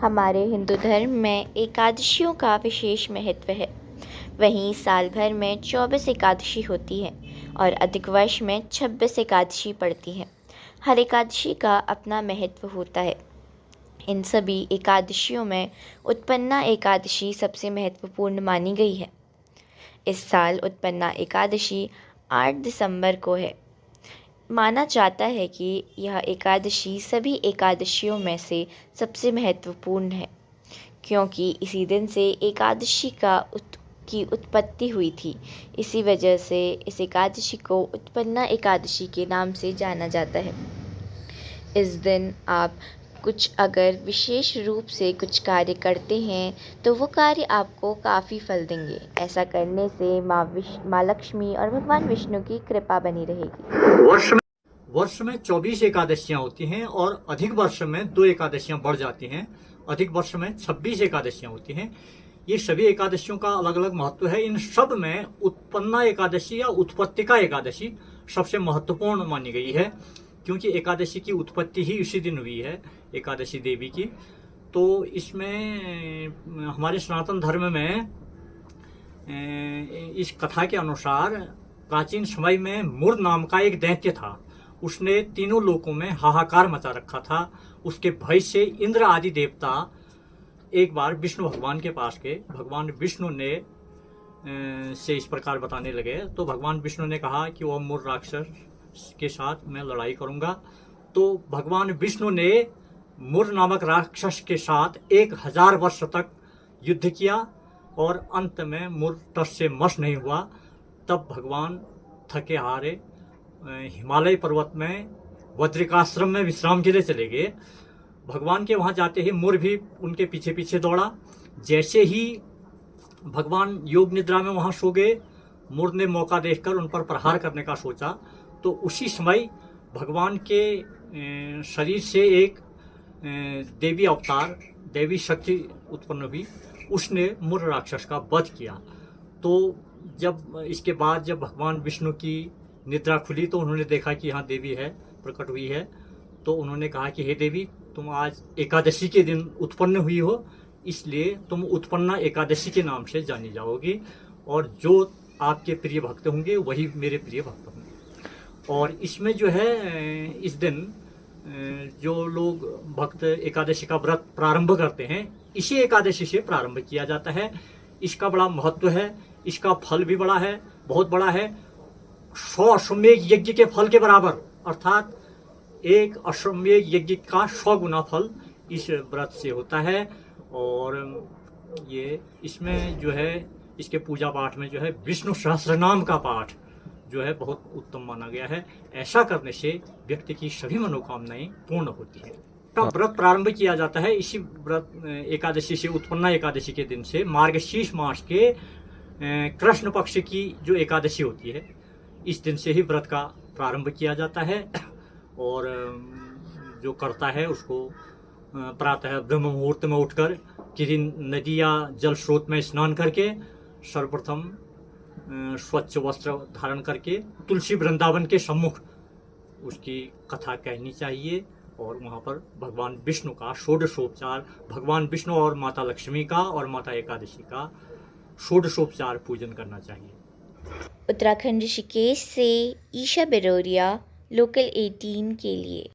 हमारे हिंदू धर्म में एकादशियों का विशेष महत्व है। वहीं साल भर में 24 एकादशी होती है और अधिक वर्ष में 26 एकादशी पड़ती है। हर एकादशी का अपना महत्व होता है। इन सभी एकादशियों में उत्पन्ना एकादशी सबसे महत्वपूर्ण मानी गई है। इस साल उत्पन्ना एकादशी 8 दिसंबर को है। माना जाता है कि यह एकादशी सभी एकादशियों में से सबसे महत्वपूर्ण है, क्योंकि इसी दिन से एकादशी की उत्पत्ति हुई थी। इसी वजह से इस एकादशी को उत्पन्ना एकादशी के नाम से जाना जाता है। इस दिन आप कुछ अगर विशेष रूप से कुछ कार्य करते हैं तो वो कार्य आपको काफ़ी फल देंगे। ऐसा करने से माँ लक्ष्मी और भगवान विष्णु की कृपा बनी रहेगी। वर्ष में 24 एकादशियां होती हैं और अधिक वर्ष में 2 एकादशियां बढ़ जाती हैं। अधिक वर्ष में 26 एकादशियां होती हैं। ये सभी एकादशियों का अलग अलग महत्व है। इन सब में उत्पन्ना एकादशी या उत्पत्तिका एकादशी सबसे महत्वपूर्ण मानी गई है, क्योंकि एकादशी की उत्पत्ति ही इसी दिन हुई है, एकादशी देवी की। तो इसमें हमारे सनातन धर्म में इस कथा के अनुसार प्राचीन समय में मुर नाम का एक दैत्य था। उसने तीनों लोकों में हाहाकार मचा रखा था। उसके भय से इंद्र आदि देवता एक बार विष्णु भगवान के पास गए। भगवान विष्णु ने से इस प्रकार बताने लगे, तो भगवान विष्णु ने कहा कि वह मुर राक्षस के साथ मैं लड़ाई करूंगा। तो भगवान विष्णु ने मुर नामक राक्षस के साथ 1000 वर्ष तक युद्ध किया और अंत में मुर तस से मस नहीं हुआ। तब भगवान थके हारे हिमालय पर्वत में बद्रिकाश्रम में विश्राम के लिए चले गए। भगवान के वहां जाते ही मुर भी उनके पीछे पीछे दौड़ा। जैसे ही भगवान योग निद्रा में वहां सो गए, मुर ने मौका देखकर उन पर प्रहार करने का सोचा। तो उसी समय भगवान के शरीर से एक देवी अवतार, देवी शक्ति उत्पन्न हुई। उसने मुर राक्षस का वध किया। तो जब इसके बाद जब भगवान विष्णु की निद्रा खुली तो उन्होंने देखा कि यहाँ देवी है, प्रकट हुई है। तो उन्होंने कहा कि हे देवी, तुम आज एकादशी के दिन उत्पन्न हुई हो, इसलिए तुम उत्पन्ना एकादशी के नाम से जानी जाओगी, और जो आपके प्रिय भक्त होंगे वही मेरे प्रिय भक्त होंगे। और इसमें जो है, इस दिन जो लोग भक्त एकादशी का व्रत प्रारंभ करते हैं, इसी एकादशी से प्रारंभ किया जाता है। इसका बड़ा महत्व है। इसका फल भी बड़ा है, बहुत बड़ा है। 100 अश्वमेध यज्ञ के फल के बराबर, अर्थात एक अश्वमेध यज्ञ का 100 गुना फल इस व्रत से होता है। और ये इसमें जो है, इसके पूजा पाठ में जो है विष्णु सहस्त्रनाम का पाठ जो है बहुत उत्तम माना गया है। ऐसा करने से व्यक्ति की सभी मनोकामनाएं पूर्ण होती है। का व्रत प्रारंभ किया जाता है इसी व्रत एकादशी से, उत्पन्ना एकादशी के दिन से। मार्गशीर्ष मास के कृष्ण पक्ष की जो एकादशी होती है, इस दिन से ही व्रत का प्रारंभ किया जाता है। और जो करता है उसको प्रातः ब्रह्म मुहूर्त में उठकर किसी नदी या जल स्रोत में स्नान करके सर्वप्रथम स्वच्छ वस्त्र धारण करके तुलसी वृंदावन के सम्मुख उसकी कथा कहनी चाहिए। और वहाँ पर भगवान विष्णु का षोडशोपचार, भगवान विष्णु और माता लक्ष्मी का और माता एकादशी का षोडशोपचार पूजन करना चाहिए। उत्तराखंड ऋषिकेश से ईशा बिरोरिया, लोकल 18 के लिए।